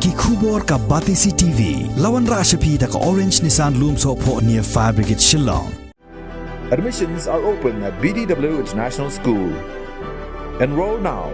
ki khubor ka Batisi TV lawan ra shapi da ka Orange Nissan Lumso pho near Fire Brigade Shillong. Admissions are open at BDW International School. Enroll now.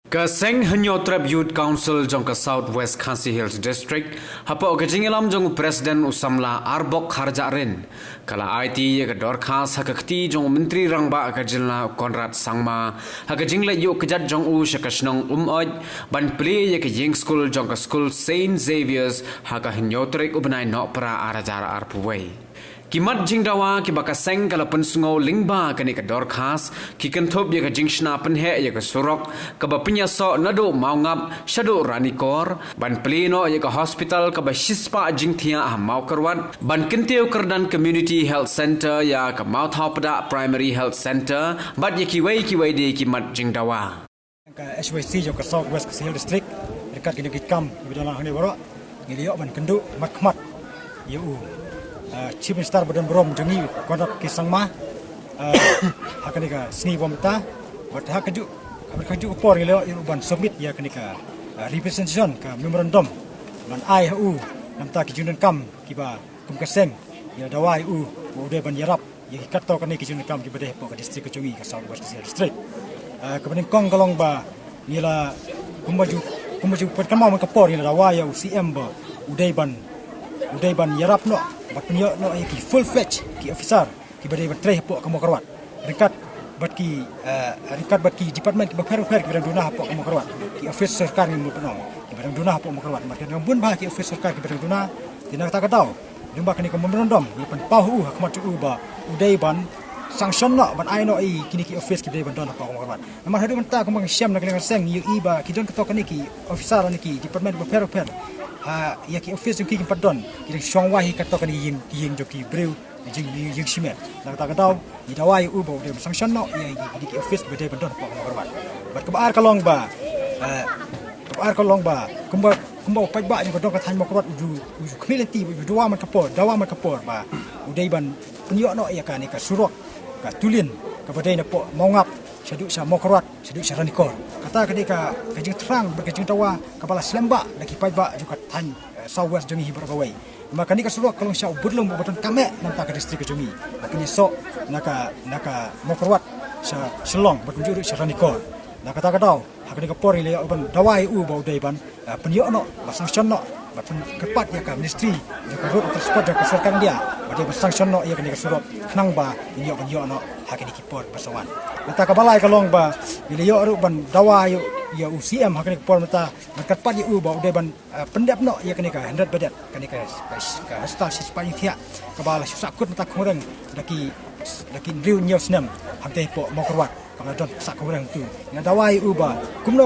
Kaseng Hanyotrap Youth Council jong ka Southwest Khasi Hills District hapo ka jingelam jong President Usamla Arbok Kharjarin kala IT ka dorkhas hakakti jong Menteri Rangba ka jilna Konrad Sangma haka jingla yu kajat jong u shakashnong oj ban pli ka ying school jong ka school Saint Xavier's haka Hanyotrap ubnai no pra arajar arpuwei Kimat jingdawa ki bakaseng kala pensungo lingba kani ka dorkhas ki kenthop ye ka jingshna penhe ye ka surok ka bapinya so nado maungap shado ranikor ban pleno ye ka hospital ka ba shispa jingthia mau karwan ban kenteu kerdan community health center ya ka mouth hopda primary health center bat ye ki wei de kimat jingdawa ka HYC jo ka Southwest Khasi Hills District dekat kini kam bidana hani boro ngiliyo ban kendu makmat ye Chief Minister Badan Berom jengi Konrad Kisangma hakanika sini bomta bat hakaju por ile ban submit ya kanika representation ka memorandum ban IHU namta ki junan kam kiba kum kaseng ya dawai ude ban yarap ya kato kani ki junan kam ki bade po ka district ka jungi ka Southwest Khasi Hills District kebenin kong kalong ba nila kumaju pertama man ka por ile dawai ya UCM ba ude ban yarap no bat penyo no ki full fledged ki officer ki bade ban treh po kamu karwat ringkat bat ki department ki bakar ki bidang duna po kamu karwat ki office sarkar ni mo penong ki bidang duna po kamu karwat mat kan bun ba ki office sarkar ki bidang duna dina ta kadau jumba kani kamu memorandum ni pan pahu hakmat tu ba udai ban sanction no ban ai no i kini ki office ki bidang ban dona po kamu karwat amar hadu menta kamu syam nak dengan seng yu i ba ki don ketok kani ki officer ni ki department bakar ya ki office ki padon ki shongwa hi katok ni yin joki breu jing simet nak ta kadau ni dawai u bo de sanction no ya ki office bede badon po korban bat kebar kalong ba kumba pai ba ni badon ka than mo korban uju community uju dawa man kapor ba udai ban penyo no ya kan ka surok ka tulin ka bede na po mongap sadu sa mokorwat sadu sa ranikor kata ka jing terang berkejing tawa kepala selembak lagi pai ba juga than Southwest jungi hibaragawai maka ni ka surok kalong sya budlong botan kame namta ka district jungi makanya so naka mokorwat sa Shillong berkunjung sa ranikor naka ta kadau hakani ka por ile ban dawai u ba udai ban penyo no sanction no batun kepat ya ka ministry juga road transport ya ka serkan dia bade sanction no ya kani ka surok nang ba inyo no hakani ki por pasawan nata ka balai kalong ba ile yo ru ban dawai ya UCM hakani ka por mata kepat ya u ba udai ban pendap no ya kani ka 100 badat kani ka hostal sispai thia ka bala sakut mata khoreng daki riu nyos nam hakte po mokorwat pangadon sak khoreng tu na dawai u ba kumno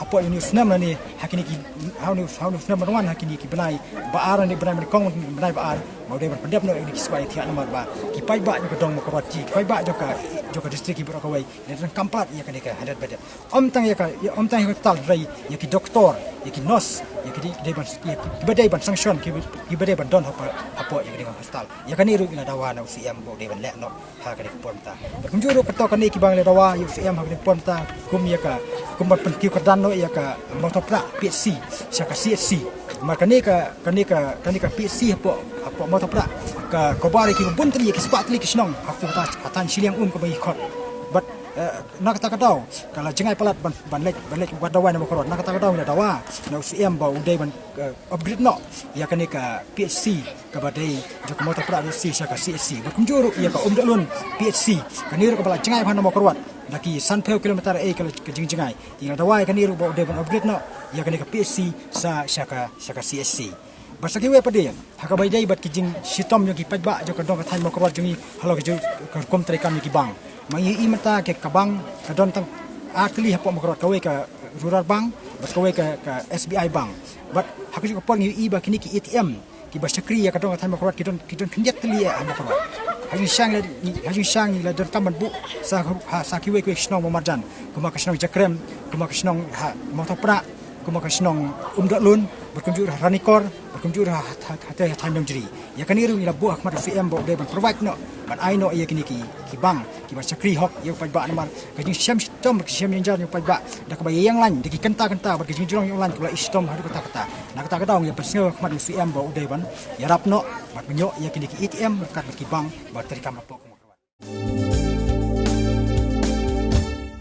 hapo ini snam ni hakini ki haunu snam wan hakini ki benai baar ni benai kong benai baar mau de pendap no ini sispai thia nomor ba ki pai ba jo dong mokorwat ji pai ba joka district ki berakawai ni kamplat ya kani ka 100 badat om tang ya tal rai ya ki doktor ya ki nurse ya ki badai ban sanction ki badai ban don hapo ya ki hospital ya kani ru ila dawa na UCM bo de ban lek no ha kani ponta berkunjung ru ketok kani ki bang le dawa UCM ha kani ponta kum ya ka kum ban penkiu kedan no ya ka motopra PSC saka CSC maka ni ka PSC hapo motopra ka kobari ki buntri ki spatli ki snong hapo ta atan siliang ko bai khot but nak ta kadau kala jengai palat ban lek buat dawa na makorot nak ta kadau na dawa na UCM ba udai ban upgrade no ya kani ka PSC ka badai jo ko motor pra PSC saka CSC berkunjuru ya ka dalun PSC kani ro ka bala jengai ban na makorot laki sanpeu kilometer kala ke jengai tinggal dawa kani ro ba udai ban upgrade no ya kani ka PSC saka CSC basaki we pade haka bai dai bat kijing sitom yo ki pajba jo ka dong ka than makorot jungi halo ki ka kom tre kam ki bang mangi i mata ke kabang ka don tang atli hapo makorot ka we ka rural bank bas ka we ka SBI bank bat haka jo ka pon i ba kini ki ATM ki basakri ya ka dong ka than makorot ki don kinjat tli ya makorot hajing shang la don taman bu sa ki we ku snong mamarjan kuma ka snong jakrem kuma ka snong motopra kuma ka snong dalun berkunjung ranikor berkunjung hati tandang jeri ya kan iru ila buah khmat FM bo de ban provide no ban ai no ya kini ki bang ki ba sakri hok ya pa ba namar ka jing syam sistem ki syam ninja ya pa ba da ka ba yang lan de ki kenta ba ki jing jurong yang lan kula istom hadu kata kata nak kata kata ya persngo khmat FM bo de ban ya rap no bat menyo ya kini ki ATM kat ki bang ba terikam apa